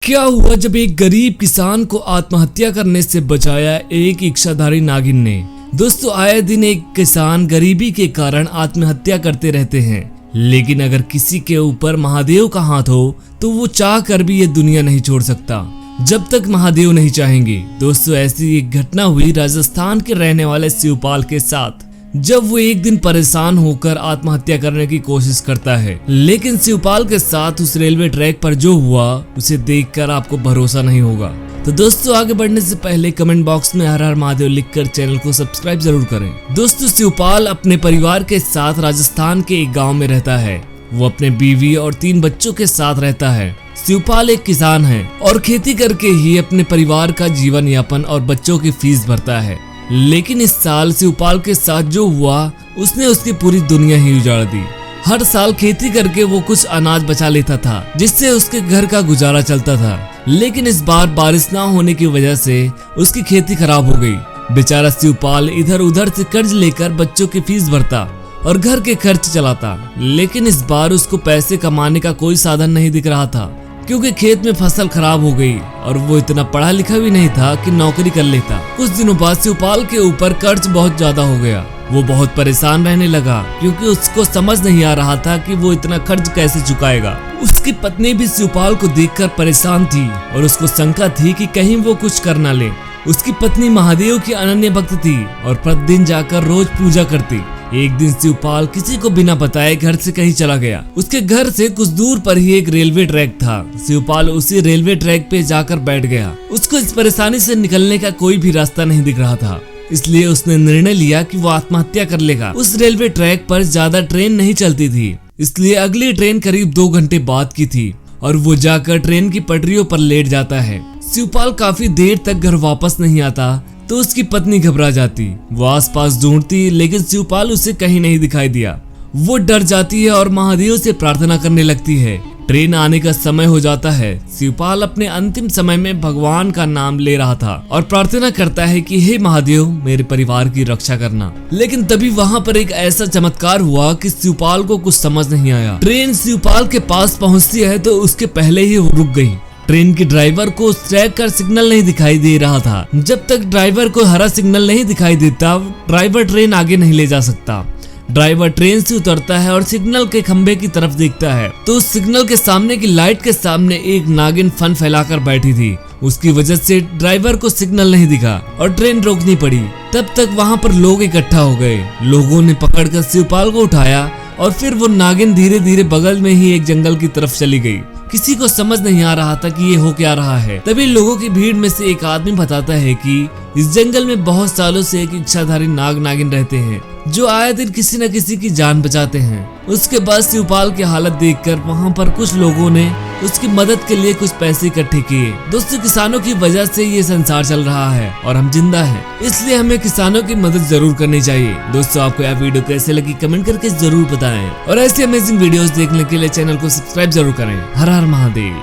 क्या हुआ जब एक गरीब किसान को आत्महत्या करने से बचाया एक इच्छाधारी नागिन ने। दोस्तों, आए दिन एक किसान गरीबी के कारण आत्महत्या करते रहते हैं, लेकिन अगर किसी के ऊपर महादेव का हाथ हो तो वो चाह कर भी ये दुनिया नहीं छोड़ सकता जब तक महादेव नहीं चाहेंगे। दोस्तों, ऐसी एक घटना हुई राजस्थान के रहने वाले शिवपाल के साथ, जब वो एक दिन परेशान होकर आत्महत्या करने की कोशिश करता है। लेकिन शिवपाल के साथ उस रेलवे ट्रैक पर जो हुआ उसे देखकर आपको भरोसा नहीं होगा। तो दोस्तों, आगे बढ़ने से पहले कमेंट बॉक्स में हर हर महादेव लिखकर चैनल को सब्सक्राइब जरूर करें। दोस्तों, शिवपाल अपने परिवार के साथ राजस्थान के एक गाँव में रहता है। वो अपने बीवी और 3 बच्चों के साथ रहता है। शिवपाल एक किसान है और खेती करके ही अपने परिवार का जीवन यापन और बच्चों की फीस भरता है। लेकिन इस साल शिवपाल के साथ जो हुआ उसने उसकी पूरी दुनिया ही उजाड़ दी। हर साल खेती करके वो कुछ अनाज बचा लेता था जिससे उसके घर का गुजारा चलता था, लेकिन इस बार बारिश ना होने की वजह से उसकी खेती खराब हो गई। बेचारा शिवपाल इधर उधर से कर्ज लेकर बच्चों की फीस भरता और घर के खर्च चलाता, लेकिन इस बार उसको पैसे कमाने का कोई साधन नहीं दिख रहा था, क्योंकि खेत में फसल खराब हो गई और वो इतना पढ़ा लिखा भी नहीं था कि नौकरी कर लेता। कुछ दिनों बाद शिवपाल के ऊपर कर्ज बहुत ज्यादा हो गया। वो बहुत परेशान रहने लगा क्योंकि उसको समझ नहीं आ रहा था कि वो इतना कर्ज कैसे चुकाएगा। उसकी पत्नी भी शिवपाल को देखकर परेशान थी और उसको शंका थी कि कहीं वो कुछ कर ना ले। उसकी पत्नी महादेव की अनन्य भक्त थी और प्रतिदिन जाकर रोज पूजा करती। एक दिन शिवपाल किसी को बिना बताए घर से कहीं चला गया। उसके घर से कुछ दूर पर ही एक रेलवे ट्रैक था। शिवपाल उसी रेलवे ट्रैक पे जाकर बैठ गया। उसको इस परेशानी से निकलने का कोई भी रास्ता नहीं दिख रहा था, इसलिए उसने निर्णय लिया कि वो आत्महत्या कर लेगा। उस रेलवे ट्रैक पर ज्यादा ट्रेन नहीं चलती थी, इसलिए अगली ट्रेन करीब 2 घंटे बाद की थी और वो जाकर ट्रेन की पटरियों पर लेट जाता है। शिवपाल काफी देर तक घर वापस नहीं आता तो उसकी पत्नी घबरा जाती। वो आसपास ढूंढती, लेकिन शिवपाल उसे कहीं नहीं दिखाई दिया। वो डर जाती है और महादेव से प्रार्थना करने लगती है। ट्रेन आने का समय हो जाता है। शिवपाल अपने अंतिम समय में भगवान का नाम ले रहा था और प्रार्थना करता है कि हे महादेव, मेरे परिवार की रक्षा करना। लेकिन तभी वहाँ पर एक ऐसा चमत्कार हुआ कि शिवपाल को कुछ समझ नहीं आया। ट्रेन शिवपाल के पास पहुँचती है तो उसके पहले ही रुक गई। ट्रेन के ड्राइवर को ट्रैक का सिग्नल नहीं दिखाई दे रहा था। जब तक ड्राइवर को हरा सिग्नल नहीं दिखाई देता, ड्राइवर ट्रेन आगे नहीं ले जा सकता। ड्राइवर ट्रेन से उतरता है और सिग्नल के खंबे की तरफ देखता है तो उस सिग्नल के सामने की लाइट के सामने एक नागिन फन फैलाकर बैठी थी। उसकी वजह से ड्राइवर को सिग्नल नहीं दिखा और ट्रेन रोकनी पड़ी। तब तक वहाँ पर लोग इकट्ठा हो गए। लोगों ने पकड़कर शिवपाल को उठाया और फिर वो नागिन धीरे धीरे बगल में ही एक जंगल की तरफ चली गई। किसी को समझ नहीं आ रहा था कि ये हो क्या रहा है। तभी लोगों की भीड़ में से एक आदमी बताता है कि इस जंगल में बहुत सालों से एक इच्छाधारी नाग नागिन रहते हैं जो आए दिन किसी न किसी की जान बचाते हैं। उसके बाद शिवपाल की हालत देखकर वहाँ पर कुछ लोगों ने उसकी मदद के लिए कुछ पैसे इकट्ठे किए। दोस्तों, किसानों की वजह से ये संसार चल रहा है और हम जिंदा हैं, इसलिए हमें किसानों की मदद जरूर करनी चाहिए। दोस्तों, आपको यह वीडियो कैसे लगी कमेंट करके जरूर बताएं और ऐसी अमेजिंग वीडियोस देखने के लिए चैनल को सब्सक्राइब जरूर करें। हर हर महादेव।